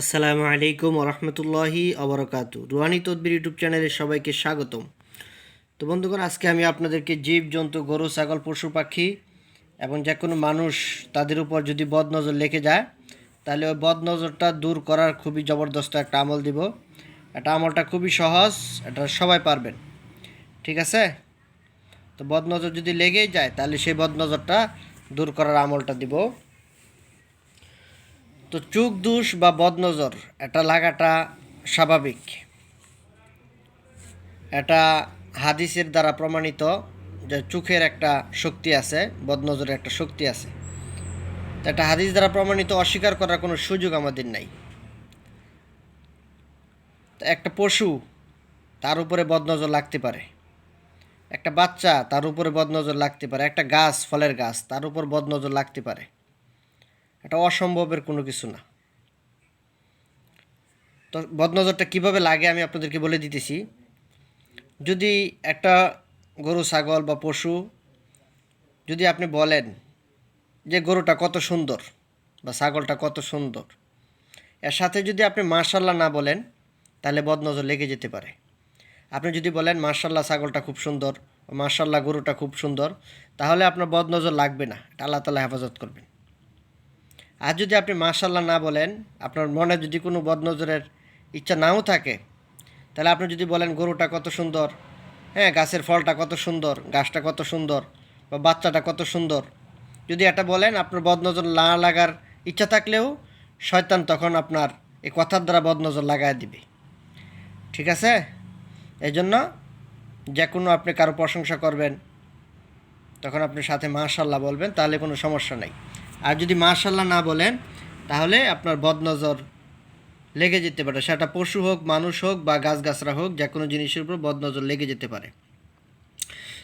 আসসালামু আলাইকুম ওরহমতুল্লাহি অবরকাতু। রুহানি তদবির ইউটিউব চ্যানেলে সবাইকে স্বাগতম। তো বন্ধুগণ, আজকে আমি আপনাদেরকে জীবজন্তু, গরু, ছাগল, পশু পাখি এবং যে কোনো মানুষ তাদের উপর যদি বদনজর লেগে যায় তাহলে ওই বদনজরটা দূর করার খুবই জবরদস্ত একটা আমল দিব। এটা আমলটা খুবই সহজ, এটা সবাই পারবেন। ঠিক আছে? তো বদনজর যদি লেগেই যায় তাহলে সেই বদনজরটা দূর করার আমলটা দিব। তো চোখ দোষ বা বদনজর এটা লাগাটা স্বাভাবিক। এটা হাদিসের দ্বারা প্রমাণিত যে চোখের একটা শক্তি আছে, বদনজরের একটা শক্তি আছে। তো এটা হাদিস দ্বারা প্রমাণিত, অস্বীকার করার কোনো সুযোগ আমাদের নাই। তো একটা পশু, তার উপরে বদনজর লাগতে পারে। একটা বাচ্চা, তার উপরে বদনজর লাগতে পারে। একটা গাছ, ফলের গাছ, তার উপর বদনজর লাগতে পারে। এটা অসম্ভবের কোনো কিছু না। তো বদনজরটা কিভাবে লাগে আমি আপনাদেরকে বলে দিতেছি। যদি একটা গরু, ছাগল বা পশু, যদি আপনি বলেন যে গরুটা কত সুন্দর বা ছাগলটা কত সুন্দর, এর সাথে যদি আপনি মাশাল্লাহ না বলেন তাহলে বদনজর লেগে যেতে পারে। আপনি যদি বলেন মাশাল্লাহ ছাগলটা খুব সুন্দর, মাশাল্লাহ গরুটা খুব সুন্দর, তাহলে আপনার বদনজর লাগবে না, এটা আল্লাহ তাআলা হেফাজত করবেন। আর যদি আপনি মাশাল্লাহ না বলেন, আপনার মনে যদি কোনো বদনজরের ইচ্ছা নাও থাকে, তাহলে আপনি যদি বলেন গরুটা কত সুন্দর, হ্যাঁ, গাছের ফলটা কত সুন্দর, গাছটা কত সুন্দর, বা বাচ্চাটা কত সুন্দর, যদি এটা বলেন, আপনার বদনজর না লাগার ইচ্ছা থাকলেও শয়তান তখন আপনার এই কথার দ্বারা বদনজর লাগাই দিবে। ঠিক আছে? এই জন্য যে কোনো আপনি কারো প্রশংসা করবেন, তখন আপনি সাথে মাশাল্লাহ বলবেন, তাহলে কোনো সমস্যা নেই। আর যদি মাশাল্লাহ না বলেন তাহলে আপনার বদনজর লেগে যেতে পারে। সেটা পশু হোক, মানুষ হোক বা গাছগাছরা হোক, যে কোনো জিনিসের উপর বদনজর লেগে যেতে পারে।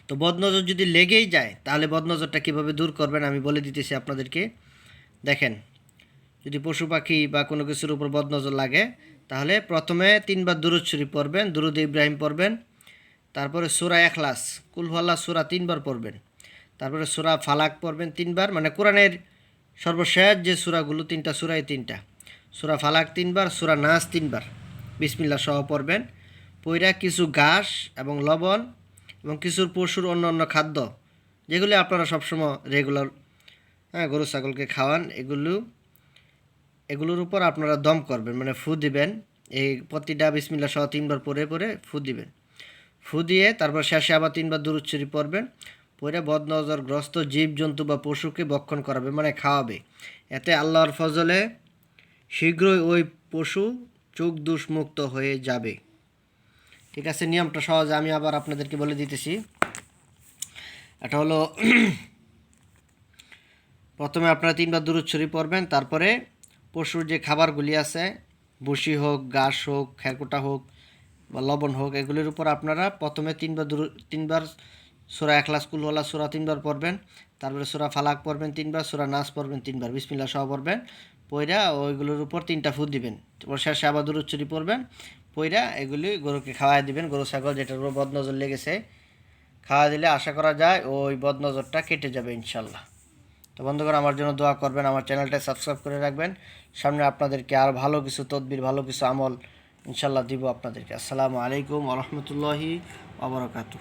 তো বদনজর যদি লেগেই যায় তাহলে বদনজরটা কীভাবে দূর করবেন আমি বলে দিতেছি আপনাদেরকে। দেখেন, যদি পশু পাখি বা কোনো কিছুর উপর বদনজর লাগে তাহলে প্রথমে 3বার দুরূদ শরীফ পড়বেন, দুরূদ ইব্রাহিম পড়বেন। তারপরে সূরা ইখলাস, কুল হুয়াল্লাহ সূরা 3বার পড়বেন। তারপরে সূরা ফালাক পড়বেন 3বার, মানে কোরআনের সর্বশেষ যে সূরাগুলো, 3টা সূরাই 3টা। সূরা ফালাক 3বার, সূরা নাস 3বার, বিসমিল্লাহ সহ পড়বেন। পইরা কিছু ঘাস এবং লবণ এবং কিছুর পশুর অন্য অন্য খাদ্য, যেগুলি আপনারা সবসময় রেগুলার, হ্যাঁ, গরু ছাগলকে খাওয়ান, এগুলোর উপর আপনারা দম করবেন, মানে ফু দিবেন। এই প্রতিটা বিসমিল্লাহ সহ 3বার পরে পরে ফু দিবেন। ফু দিয়ে তারপর শেষে আবার 3বার দুরূদ শরীফ পড়বেন। পরে বদনজরগ্রস্ত জীবজন্তু বা পশুকে ভক্ষণ করাবে, মানে খাওয়াবে। এতে আল্লাহর ফজলে শীঘ্রই ওই পশু চোখ দুষ্মুক্ত হয়ে যাবে। ঠিক আছে? নিয়মটা সহজ, আমি আবার আপনাদেরকে বলে দিতেছি। এটা হলো প্রথমে আপনারা 3বার দুরূদ শরীফ পড়বেন। তারপরে পশুর যে খাবারগুলি আছে, ভুসি হোক, ঘাস হোক, খেরকুটা হোক বা লবণ হোক, এগুলির উপর আপনারা প্রথমে 3বার সূরা ইখলাস, কুল হুয়াল্লাহ সূরা 3বার পড়বেন। তারপরে সূরা ফালাক পড়বেন 3বার, সূরা নাস পড়বেন 3বার, বিসমিল্লাহ সহ পড়বেন। পইরা ওইগুলোর উপর 3টা ফু দিবেন। তারপর শেষে আবার দুরূদ শরীফ পড়বেন। পইরা এগুলি গরুকে খাওয়াই দিবেন। গরু ছাগল যেটার উপর বদনজর লেগেছে খাওয়া দিলে আশা করা যায় ওই বদনজরটা কেটে যাবে ইনশাল্লাহ। তো বন্ধুগণ, আমার জন্য দোয়া করবেন, আমার চ্যানেলটা সাবস্ক্রাইব করে রাখবেন। সামনে আপনাদেরকে আরও ভালো কিছু তদবির, ভালো কিছু আমল ইনশাল্লাহ দিব আপনাদেরকে। আসসালামু আলাইকুম ওয়া রাহমাতুল্লাহি ওয়া বারাকাতুহু।